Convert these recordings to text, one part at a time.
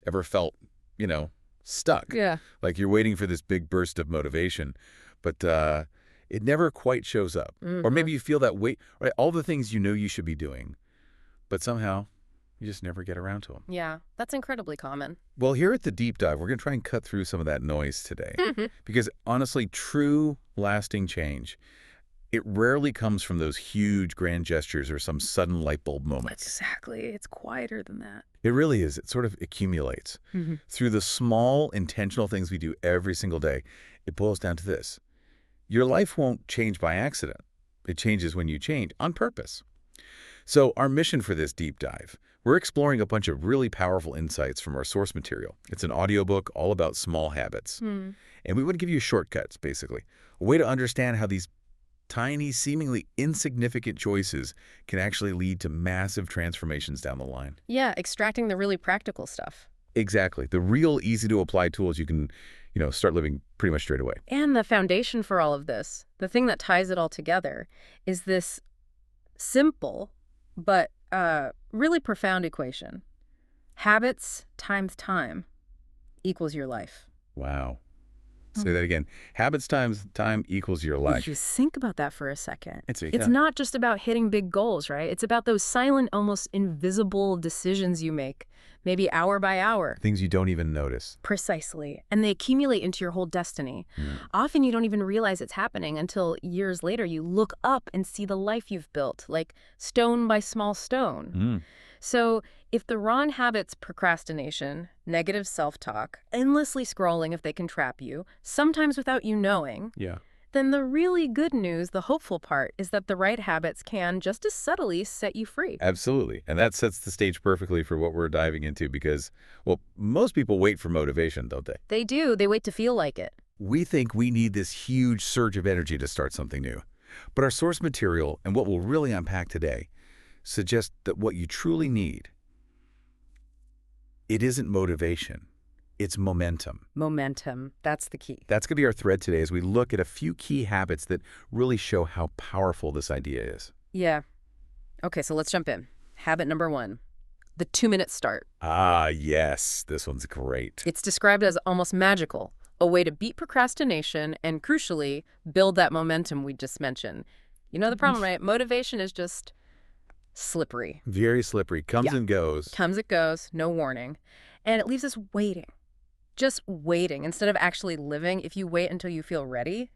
Ever felt, stuck? Yeah. Like you're waiting for this big burst of motivation, but it never quite shows up. Or maybe you feel that weight, right? All the things you know you should be doing, but somehow you just never get around to them. Yeah, that's incredibly common. Well, here at the Deep Dive, we're going to try and cut through some of that noise today. Because honestly, true lasting change, it rarely comes from those huge grand gestures or some sudden light bulb moments. Exactly. It's quieter than that. It really is. It sort of accumulates. Through the small, intentional things we do every single day, it boils down to this. Your life won't change by accident. It changes when you change on purpose. So our mission for this deep dive, we're exploring a bunch of really powerful insights from our source material. It's an audiobook all about small habits. And we want to give you shortcuts, basically, a way to understand how these tiny, seemingly insignificant choices can actually lead to massive transformations down the line. Yeah, extracting the really practical stuff. Exactly. The real easy-to-apply tools you can, start living pretty much straight away. And the foundation for all of this, the thing that ties it all together, is this simple but really profound equation. Habits times time equals your life. Wow. Say that again. Habits times time equals your life. Just think about that for a second. It's not just about hitting big goals, right? It's about those silent, almost invisible decisions you make, maybe hour by hour. Things you don't even notice. Precisely. And they accumulate into your whole destiny. Often you don't even realize it's happening until years later you look up and see the life you've built, like stone by small stone. So if the wrong habits, procrastination, negative self-talk, endlessly scrolling if they can trap you, sometimes without you knowing, then the really good news, the hopeful part, is that the right habits can just as subtly set you free. Absolutely. And that sets the stage perfectly for what we're diving into because, well, most people wait for motivation, don't they? They do. They wait to feel like it. We think we need this huge surge of energy to start something new. But our source material and what we'll really unpack today suggest that what you truly need, it isn't motivation, it's momentum. Momentum, that's the key. That's going to be our thread today as we look at a few key habits that really show how powerful this idea is. Yeah. Okay, so let's jump in. Habit number 1, the 2-minute start. Ah, yes, this one's great. It's described as almost magical, a way to beat procrastination and, crucially, build that momentum we just mentioned. You know the problem, right? Motivation is just slippery. Very slippery. Comes and goes. Comes, it goes, no warning. And it leaves us waiting. Just waiting. Instead of actually living, if you wait until you feel ready,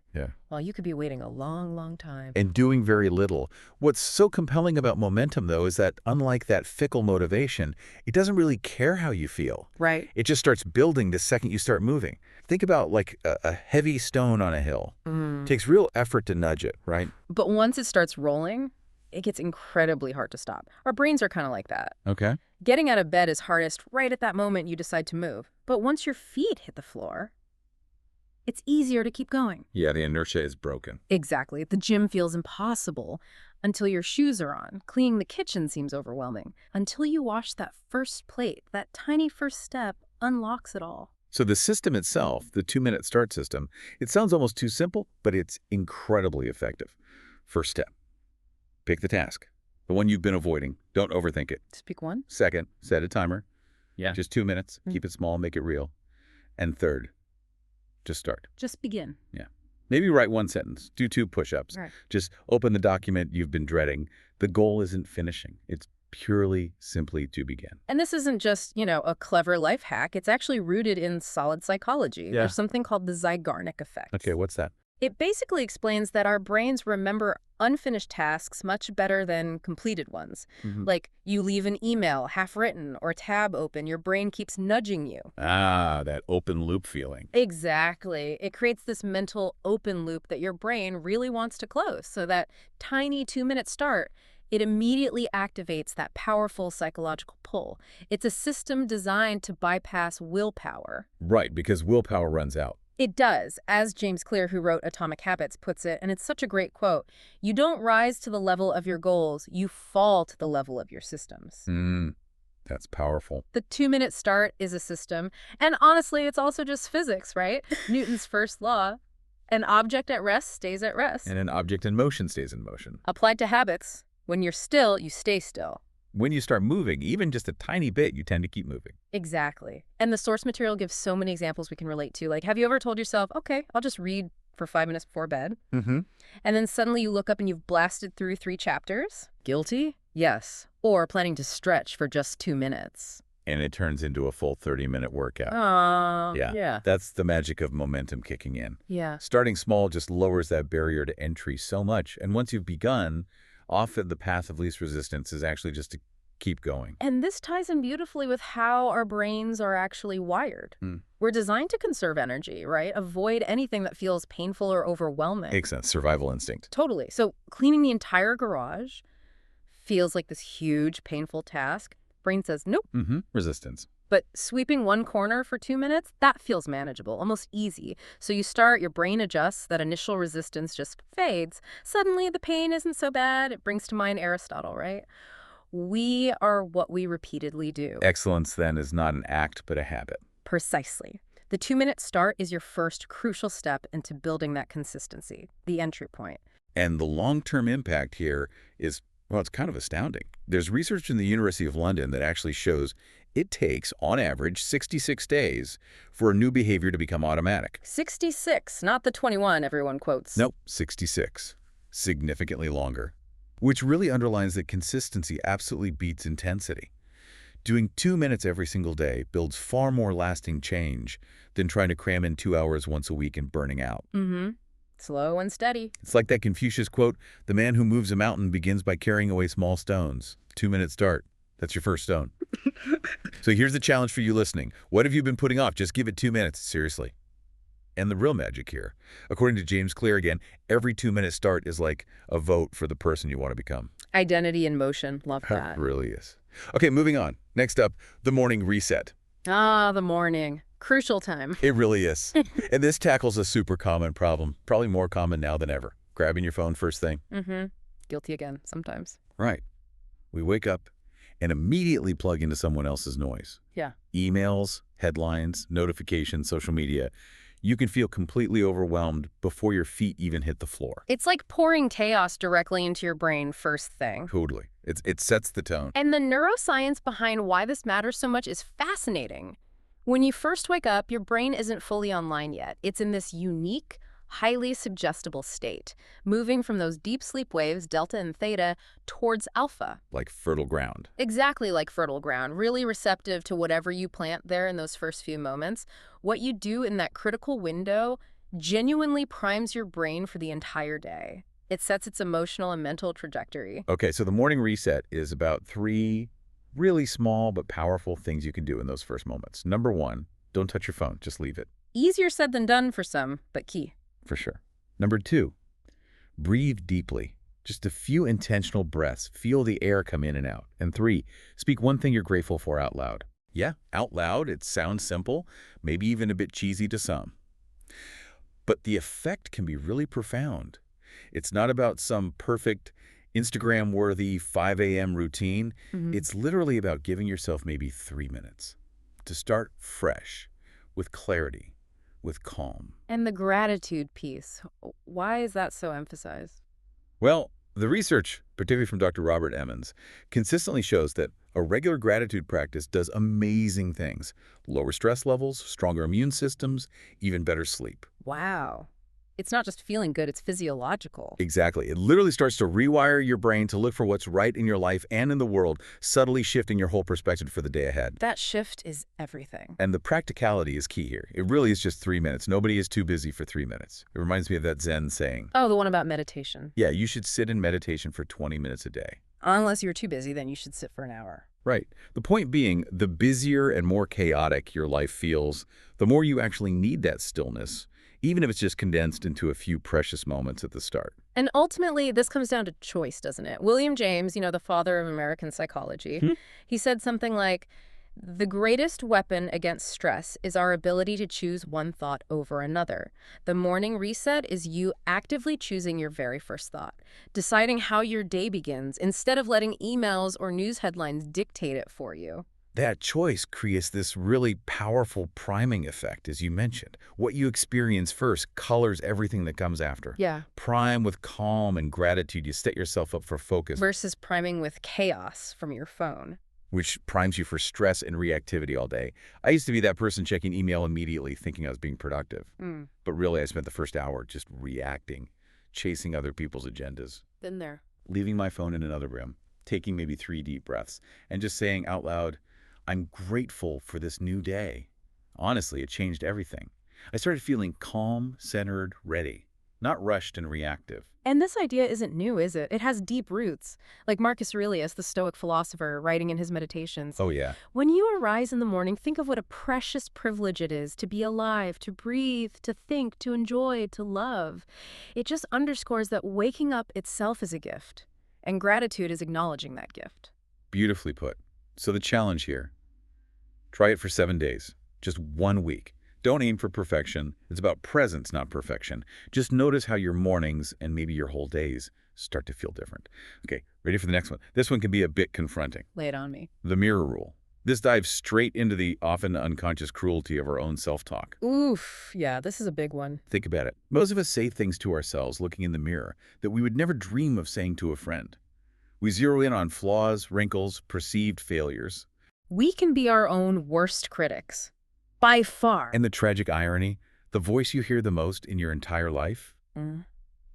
well, you could be waiting a long, long time. And doing very little. What's so compelling about momentum, though, is that unlike that fickle motivation, it doesn't really care how you feel. Right. It just starts building the second you start moving. Think about like a heavy stone on a hill. It takes real effort to nudge it, right? But once it starts rolling, it gets incredibly hard to stop. Our brains are kind of like that. Okay. Getting out of bed is hardest right at that moment you decide to move. But once your feet hit the floor, it's easier to keep going. Yeah, the inertia is broken. Exactly. The gym feels impossible until your shoes are on. Cleaning the kitchen seems overwhelming. Until you wash that first plate, that tiny first step unlocks it all. So the system itself, the 2-minute start system, it sounds almost too simple, but it's incredibly effective. First step. Pick the task, the one you've been avoiding. Don't overthink it. Just pick one. Second, set a timer. Yeah. Just 2 minutes. Keep it small, make it real. And third, just start. Just begin. Yeah. Maybe write one sentence. Do 2 push-ups. Right. Just open the document you've been dreading. The goal isn't finishing. It's purely, simply to begin. And this isn't just, a clever life hack. It's actually rooted in solid psychology. Yeah. There's something called the Zeigarnik effect. Okay, what's that? It basically explains that our brains remember unfinished tasks much better than completed ones. Like you leave an email half-written or tab open, your brain keeps nudging you. Ah, that open loop feeling. Exactly. It creates this mental open loop that your brain really wants to close. So that tiny 2-minute start, it immediately activates that powerful psychological pull. It's a system designed to bypass willpower. Right, because willpower runs out. It does, as James Clear, who wrote Atomic Habits, puts it, and it's such a great quote. You don't rise to the level of your goals, you fall to the level of your systems. That's powerful. The 2-minute start is a system, and honestly, it's also just physics, right? Newton's first law. An object at rest stays at rest. And an object in motion stays in motion. Applied to habits, when you're still, you stay still. when you start moving, even just a tiny bit, you tend to keep moving. Exactly. And the source material gives so many examples we can relate to. Like, have you ever told yourself, okay, I'll just read for 5 minutes before bed? Mm-hmm. And then suddenly you look up and you've blasted through 3 chapters? Guilty? Yes. Or planning to stretch for just 2 minutes. And it turns into a full 30-minute workout. Yeah. That's the magic of momentum kicking in. Yeah. Starting small just lowers that barrier to entry so much. And once you've begun, often the path of least resistance is actually just to keep going. And this ties in beautifully with how our brains are actually wired. We're designed to conserve energy, right? Avoid anything that feels painful or overwhelming. Makes sense. Survival instinct. Totally. So cleaning the entire garage feels like this huge, painful task. Brain says, nope. Resistance. But sweeping one corner for 2 minutes, that feels manageable, almost easy. So you start, your brain adjusts, that initial resistance just fades. Suddenly, the pain isn't so bad. It brings to mind Aristotle, right? We are what we repeatedly do. Excellence, then, is not an act, but a habit. Precisely. The 2-minute start is your first crucial step into building that consistency, the entry point. And the long-term impact here is, well, it's kind of astounding. There's research in the University of London that actually shows it takes, on average, 66 days for a new behavior to become automatic. 66, not the 21 everyone quotes. Nope, 66. Significantly longer. Which really underlines that consistency absolutely beats intensity. Doing 2 minutes every single day builds far more lasting change than trying to cram in 2 hours once a week and burning out. Slow and steady. It's like that Confucius quote, "The man who moves a mountain begins by carrying away small stones." 2-minute start. That's your first stone. So here's the challenge for you listening. What have you been putting off? Just give it 2 minutes, seriously. And the real magic here, according to James Clear again, every 2-minute start is like a vote for the person you want to become. Identity in motion. Love that. It really is. Okay, moving on. Next up, the morning reset. The morning. Crucial time. It really is. And this tackles a super common problem, probably more common now than ever. Grabbing your phone first thing. Guilty again, sometimes. Right. We wake up and immediately plug into someone else's noise. Yeah. Emails, headlines, notifications, social media. You can feel completely overwhelmed before your feet even hit the floor. It's like pouring chaos directly into your brain first thing. Totally. It sets the tone. And the neuroscience behind why this matters so much is fascinating. When you first wake up, your brain isn't fully online yet. It's in this unique, highly suggestible state, moving from those deep sleep waves, delta and theta, towards alpha. Like fertile ground. Exactly like fertile ground, really receptive to whatever you plant there in those first few moments. What you do in that critical window genuinely primes your brain for the entire day. It sets its emotional and mental trajectory. Okay, so the morning reset is about 3 really small but powerful things you can do in those first moments. Number 1, don't touch your phone, just leave it. Easier said than done for some, but key. For sure. Number 2, breathe deeply. Just a few intentional breaths. Feel the air come in and out. And 3, speak one thing you're grateful for out loud. Yeah, out loud. It sounds simple, maybe even a bit cheesy to some. But the effect can be really profound. It's not about some perfect Instagram-worthy 5 a.m. routine. It's literally about giving yourself maybe 3 minutes to start fresh, with clarity, with calm. And the gratitude piece, why is that so emphasized? Well, the research, particularly from Dr. Robert Emmons, consistently shows that a regular gratitude practice does amazing things. Lower stress levels, stronger immune systems, even better sleep. Wow. It's not just feeling good, it's physiological. Exactly. It literally starts to rewire your brain to look for what's right in your life and in the world, subtly shifting your whole perspective for the day ahead. That shift is everything. And the practicality is key here. It really is just 3 minutes. Nobody is too busy for 3 minutes. It reminds me of that Zen saying. Oh, the one about meditation. Yeah, you should sit in meditation for 20 minutes a day. Unless you're too busy, then you should sit for an hour. Right. The point being, the busier and more chaotic your life feels, the more you actually need that stillness, even if it's just condensed into a few precious moments at the start. And ultimately, this comes down to choice, doesn't it? William James, the father of American psychology, he said something like, the greatest weapon against stress is our ability to choose one thought over another. The morning reset is you actively choosing your very first thought, deciding how your day begins instead of letting emails or news headlines dictate it for you. That choice creates this really powerful priming effect, as you mentioned. What you experience first colors everything that comes after. Yeah. Prime with calm and gratitude, you set yourself up for focus, Versus priming with chaos from your phone. which primes you for stress and reactivity all day. I used to be that person checking email immediately, thinking I was being productive. But really, I spent the first hour just reacting, chasing other people's agendas, Been there. leaving my phone in another room, taking maybe 3 deep breaths, and just saying out loud, I'm grateful for this new day. Honestly, it changed everything. I started feeling calm, centered, ready, not rushed and reactive. And this idea isn't new, is it? It has deep roots. Like Marcus Aurelius, the Stoic philosopher, writing in his Meditations. Oh, yeah. When you arise in the morning, think of what a precious privilege it is to be alive, to breathe, to think, to enjoy, to love. It just underscores that waking up itself is a gift, and gratitude is acknowledging that gift. Beautifully put. So the challenge here, try it for 7 days, just 1 week. Don't aim for perfection. It's about presence, not perfection. Just notice how your mornings and maybe your whole days start to feel different. Okay, ready for the next one? This one can be a bit confronting. Lay it on me. The mirror rule. This dives straight into the often unconscious cruelty of our own self-talk. Oof, yeah, this is a big one. Think about it. Most of us say things to ourselves looking in the mirror that we would never dream of saying to a friend. We zero in on flaws, wrinkles, perceived failures. We can be our own worst critics. By far. And the tragic irony, the voice you hear the most in your entire life,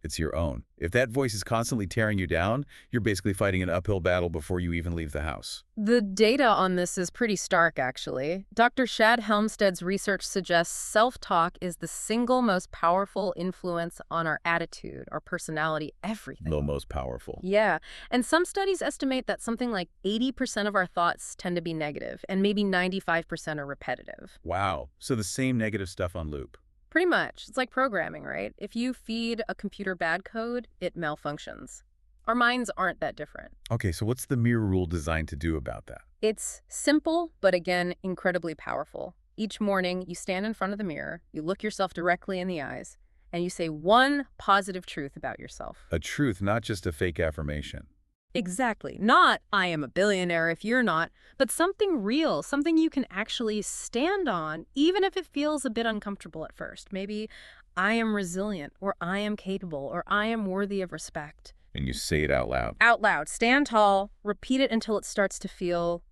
it's your own. If that voice is constantly tearing you down, you're basically fighting an uphill battle before you even leave the house. The data on this is pretty stark, actually. Dr. Shad Helmsted's research suggests self-talk is the single most powerful influence on our attitude, our personality, everything. The most powerful. Yeah, and some studies estimate that something like 80% of our thoughts tend to be negative, and maybe 95% are repetitive. Wow. So the same negative stuff on loop. Pretty much. It's like programming, right? If you feed a computer bad code, it malfunctions. Our minds aren't that different. Okay, so what's the mirror rule designed to do about that? It's simple, but again, incredibly powerful. Each morning, you stand in front of the mirror, you look yourself directly in the eyes, and you say one positive truth about yourself. A truth, not just a fake affirmation. Exactly. Not, I am a billionaire if you're not, but something real, something you can actually stand on, even if it feels a bit uncomfortable at first. Maybe, I am resilient, or I am capable, or I am worthy of respect. And you say it out loud. Out loud. Stand tall. Repeat it until it starts to feel,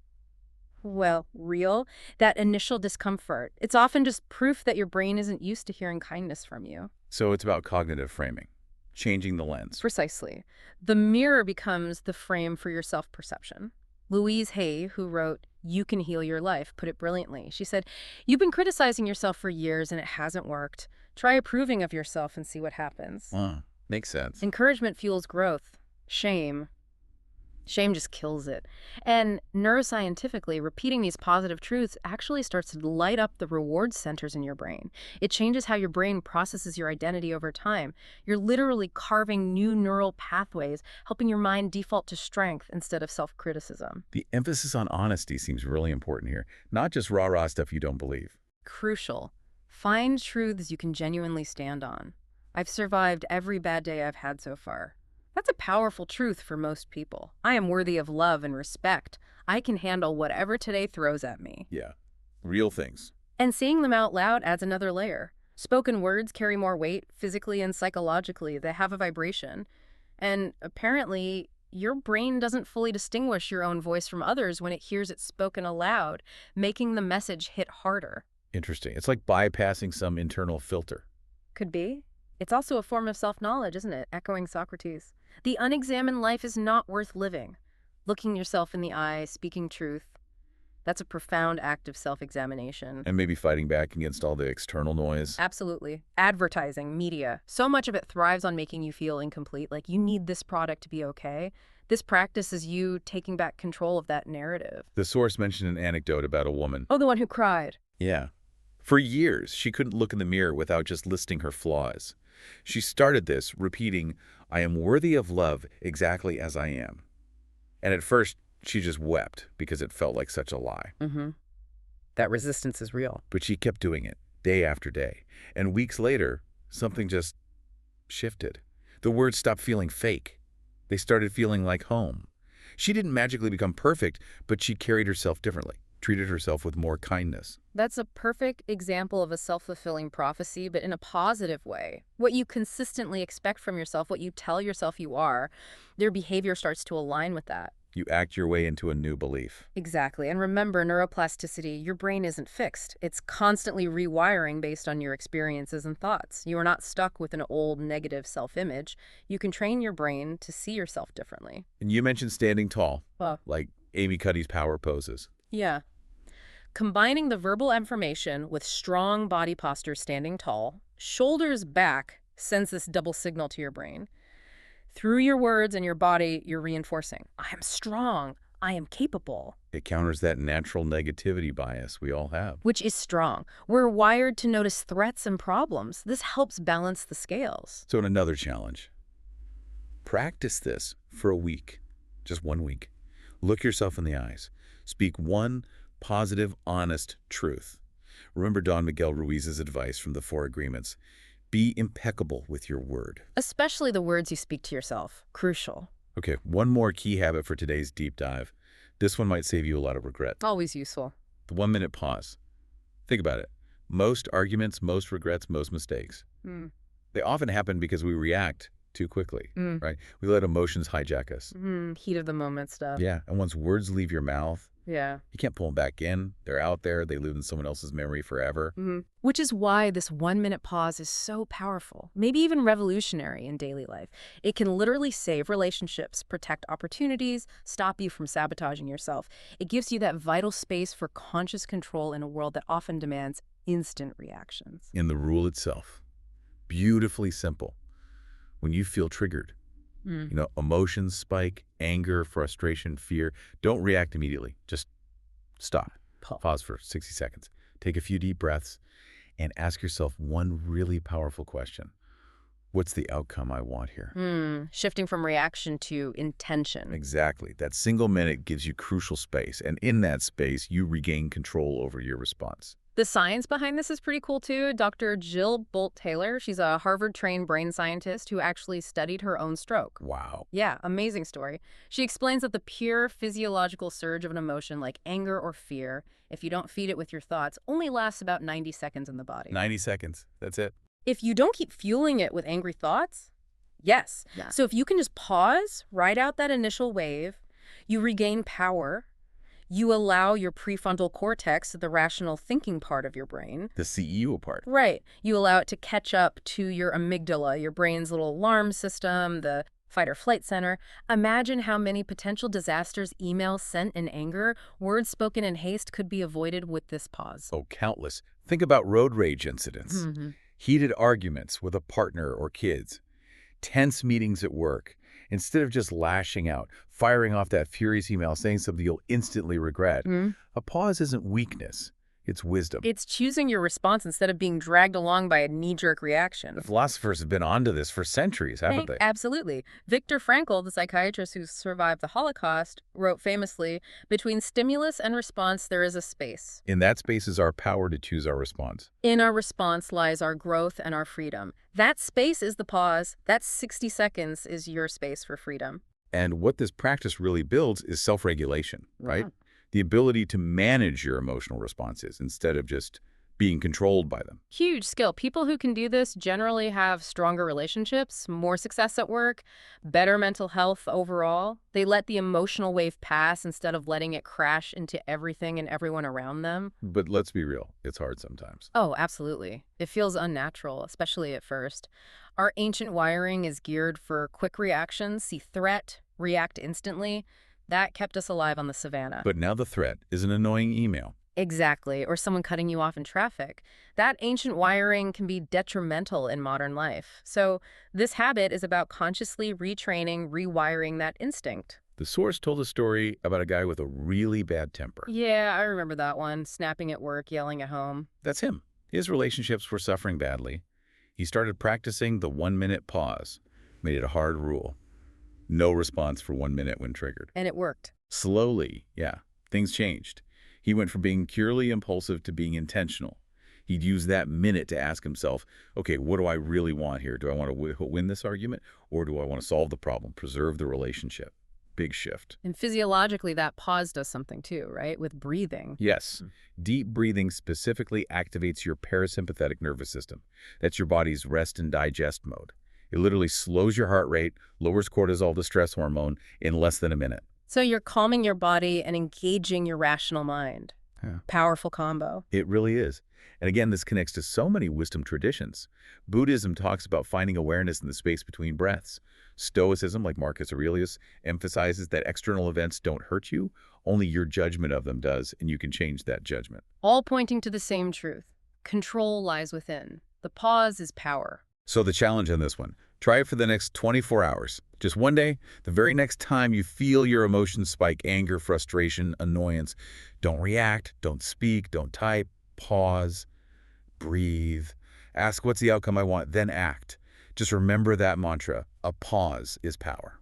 well, real. That initial discomfort. It's often just proof that your brain isn't used to hearing kindness from you. So it's about cognitive framing, changing the lens. Precisely. The mirror becomes the frame for your self-perception. Louise Hay, who wrote You Can Heal Your Life, put it brilliantly. She said, you've been criticizing yourself for years and it hasn't worked. Try approving of yourself and see what happens. Makes sense. Encouragement fuels growth. Shame just kills it. And neuroscientifically, repeating these positive truths actually starts to light up the reward centers in your brain. It changes how your brain processes your identity over time. You're literally carving new neural pathways, helping your mind default to strength instead of self-criticism. The emphasis on honesty seems really important here, not just rah-rah stuff you don't believe. Crucial. Find truths you can genuinely stand on. I've survived every bad day I've had so far. That's a powerful truth for most people. I am worthy of love and respect. I can handle whatever today throws at me. Yeah, real things. And saying them out loud adds another layer. Spoken words carry more weight physically and psychologically. They have a vibration. And apparently, your brain doesn't fully distinguish your own voice from others when it hears it spoken aloud, making the message hit harder. Interesting. It's like bypassing some internal filter. Could be. It's also a form of self-knowledge, isn't it? Echoing Socrates. The unexamined life is not worth living. Looking yourself in the eye, speaking truth, that's a profound act of self-examination. And maybe fighting back against all the external noise. Absolutely. Advertising, media, so much of it thrives on making you feel incomplete, like you need this product to be okay. This practice is you taking back control of that narrative. The source mentioned an anecdote about a woman. Oh, the one who cried. Yeah. For years, she couldn't look in the mirror without just listing her flaws. She started this, repeating, I am worthy of love exactly as I am. And at first, she just wept because it felt like such a lie. That resistance is real. But she kept doing it, day after day. And weeks later, something just shifted. The words stopped feeling fake. They started feeling like home. She didn't magically become perfect, but she carried herself differently. treated herself with more kindness. That's a perfect example of a self-fulfilling prophecy, but in a positive way. What you consistently expect from yourself, what you tell yourself you are, their behavior starts to align with that. You act your way into a new belief. Exactly. And remember, neuroplasticity, your brain isn't fixed. It's constantly rewiring based on your experiences and thoughts. You are not stuck with an old negative self-image. You can train your brain to see yourself differently. And you mentioned standing tall, Well, like Amy Cuddy's power poses. yeah. Combining the verbal affirmation with strong body posture standing tall, shoulders back sends this double signal to your brain. Through your words and your body, you're reinforcing, I am strong, I am capable. It counters that natural negativity bias we all have. Which is strong. We're wired to notice threats and problems. This helps balance the scales. So another challenge. Practice this for a week, just 1 week. Look yourself in the eyes. Speak one positive, honest truth. Remember Don Miguel Ruiz's advice from the 4 Agreements. Be impeccable with your word. Especially the words you speak to yourself. Crucial. Okay, one more key habit for today's deep dive. This one might save you a lot of regret. Always useful. The 1-minute pause. Think about it. Most arguments, most regrets, most mistakes. They often happen because we react too quickly, right? We let emotions hijack us. Heat of the moment stuff. Yeah, and once words leave your mouth, Yeah. you can't pull them back in. They're out there. They live in someone else's memory forever. Which is why this 1-minute pause is so powerful, maybe even revolutionary in daily life. It can literally save relationships, protect opportunities, stop you from sabotaging yourself. It gives you that vital space for conscious control in a world that often demands instant reactions. In the rule itself, beautifully simple. When you feel triggered, emotions spike, anger, frustration, fear, don't react immediately. Just stop. Pause for 60 seconds. Take a few deep breaths and ask yourself one really powerful question. What's the outcome I want here? Shifting from reaction to intention. Exactly. That single minute gives you crucial space, and in that space, you regain control over your response. The science behind this is pretty cool, too. Dr. Jill Bolt-Taylor, she's a Harvard-trained brain scientist who actually studied her own stroke. Wow. Yeah, amazing story. She explains that the pure physiological surge of an emotion like anger or fear, if you don't feed it with your thoughts, only lasts about 90 seconds in the body. 90 seconds. That's it. If you don't keep fueling it with angry thoughts, yes. Yeah. So if you can just pause, ride out that initial wave, you regain power. You allow your prefrontal cortex, the rational thinking part of your brain. The CEO part. Right. You allow it to catch up to your amygdala, your brain's little alarm system, the fight or flight center. Imagine how many potential disasters, emails sent in anger, words spoken in haste could be avoided with this pause. Oh, countless. Think about road rage incidents. Heated arguments with a partner or kids. Tense meetings at work. Instead of just lashing out, firing off that furious email, saying something you'll instantly regret, a pause isn't weakness. It's wisdom. It's choosing your response instead of being dragged along by a knee-jerk reaction. The philosophers have been onto this for centuries, haven't they? Absolutely. Viktor Frankl, the psychiatrist who survived the Holocaust, wrote famously, between stimulus and response, there is a space. In that space is our power to choose our response. In our response lies our growth and our freedom. That space is the pause. That 60 seconds is your space for freedom. And what this practice really builds is self-regulation, right? The ability to manage your emotional responses instead of just being controlled by them. Huge skill. People who can do this generally have stronger relationships, more success at work, better mental health overall. They let the emotional wave pass instead of letting it crash into everything and everyone around them. But let's be real, it's hard sometimes. Oh, absolutely. It feels unnatural, especially at first. Our ancient wiring is geared for quick reactions, see threat, react instantly. That kept us alive on the savannah. But now the threat is an annoying email. Exactly, or someone cutting you off in traffic. That ancient wiring can be detrimental in modern life. So this habit is about consciously retraining, rewiring that instinct. The source told a story about a guy with a really bad temper. Yeah, I remember that one. Snapping at work, yelling at home. That's him. His relationships were suffering badly. He started practicing the 1-minute pause, made it a hard rule. No response for 1 minute when triggered. And it worked. Slowly, things changed. He went from being purely impulsive to being intentional. He'd use that minute to ask himself, okay, what do I really want here? Do I want to win this argument, or do I want to solve the problem, preserve the relationship? big shift. And physiologically, that pause does something too, right? With breathing. Yes, deep breathing specifically activates your parasympathetic nervous system. That's your body's rest and digest mode. It literally slows your heart rate, lowers cortisol, the stress hormone, in less than a minute. So you're calming your body and engaging your rational mind. Yeah. Powerful combo. It really is. And again, this connects to so many wisdom traditions. Buddhism talks about finding awareness in the space between breaths. Stoicism, like Marcus Aurelius, emphasizes that external events don't hurt you, only your judgment of them does, and you can change that judgment. All pointing to the same truth. Control lies within. The pause is power. So the challenge on this one, try it for the next 24 hours. Just one day, the very next time you feel your emotions spike, anger, frustration, annoyance, don't react, don't speak, don't type, pause, breathe, ask what's the outcome I want, then act. Just remember that mantra, a pause is power.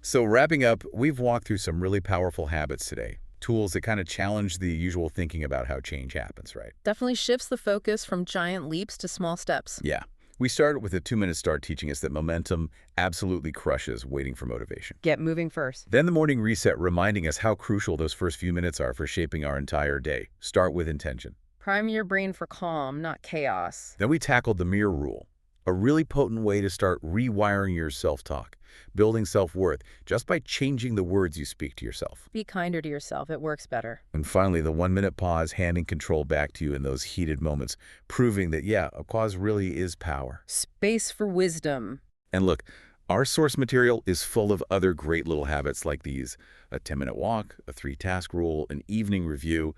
So wrapping up, we've walked through some really powerful habits today. Tools that kind of challenge the usual thinking about how change happens, right? Definitely shifts the focus from giant leaps to small steps. Yeah. We started with a 2-minute start teaching us that momentum absolutely crushes waiting for motivation. Get moving first. Then the morning reset reminding us how crucial those first few minutes are for shaping our entire day. Start with intention. Prime your brain for calm, not chaos. Then we tackled the mirror rule, a really potent way to start rewiring your self-talk, building self-worth just by changing the words you speak to yourself. Be kinder to yourself. It works better. And finally, the 1-minute pause, handing control back to you in those heated moments, proving that, yeah, a pause really is power. Space for wisdom. And look, our source material is full of other great little habits like these: a 10-minute walk, a 3-task rule, an evening review,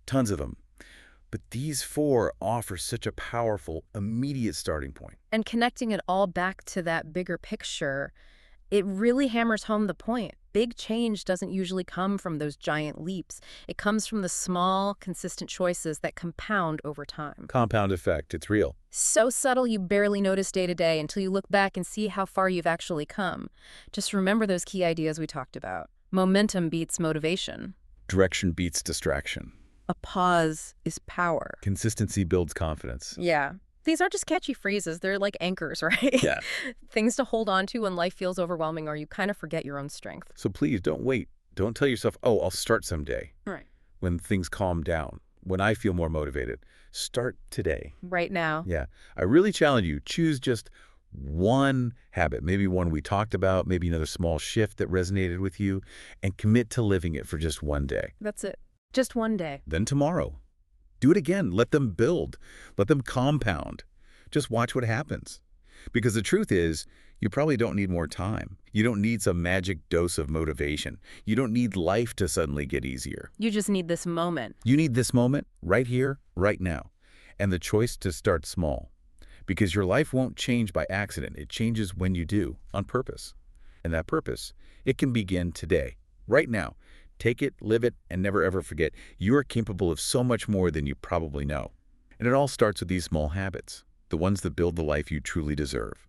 tons of them. But these 4 offer such a powerful, immediate starting point. And connecting it all back to that bigger picture, it really hammers home the point. Big change doesn't usually come from those giant leaps. It comes from the small, consistent choices that compound over time. Compound effect, it's real. So subtle you barely notice day to day until you look back and see how far you've actually come. Just remember those key ideas we talked about. Momentum beats motivation. Direction beats distraction. A pause is power. Consistency builds confidence. Yeah. These aren't just catchy phrases. They're like anchors, right? Yeah. Things to hold on to when life feels overwhelming or you kind of forget your own strength. So please don't wait. Don't tell yourself, oh, I'll start someday. Right. When things calm down, when I feel more motivated. Start today. Right now. Yeah. I really challenge you, choose just one habit, maybe one we talked about, maybe another small shift that resonated with you, and commit to living it for just one day. That's it. Just one day. Then tomorrow. Do it again. Let them build. Let them compound. Just watch what happens. Because the truth is, you probably don't need more time. You don't need some magic dose of motivation. You don't need life to suddenly get easier. You just need this moment. You need this moment right here, right now. And the choice to start small. Because your life won't change by accident. It changes when you do, on purpose. And that purpose, it can begin today, right now. Take it, live it, and never ever forget you are capable of so much more than you probably know. And it all starts with these small habits, the ones that build the life you truly deserve.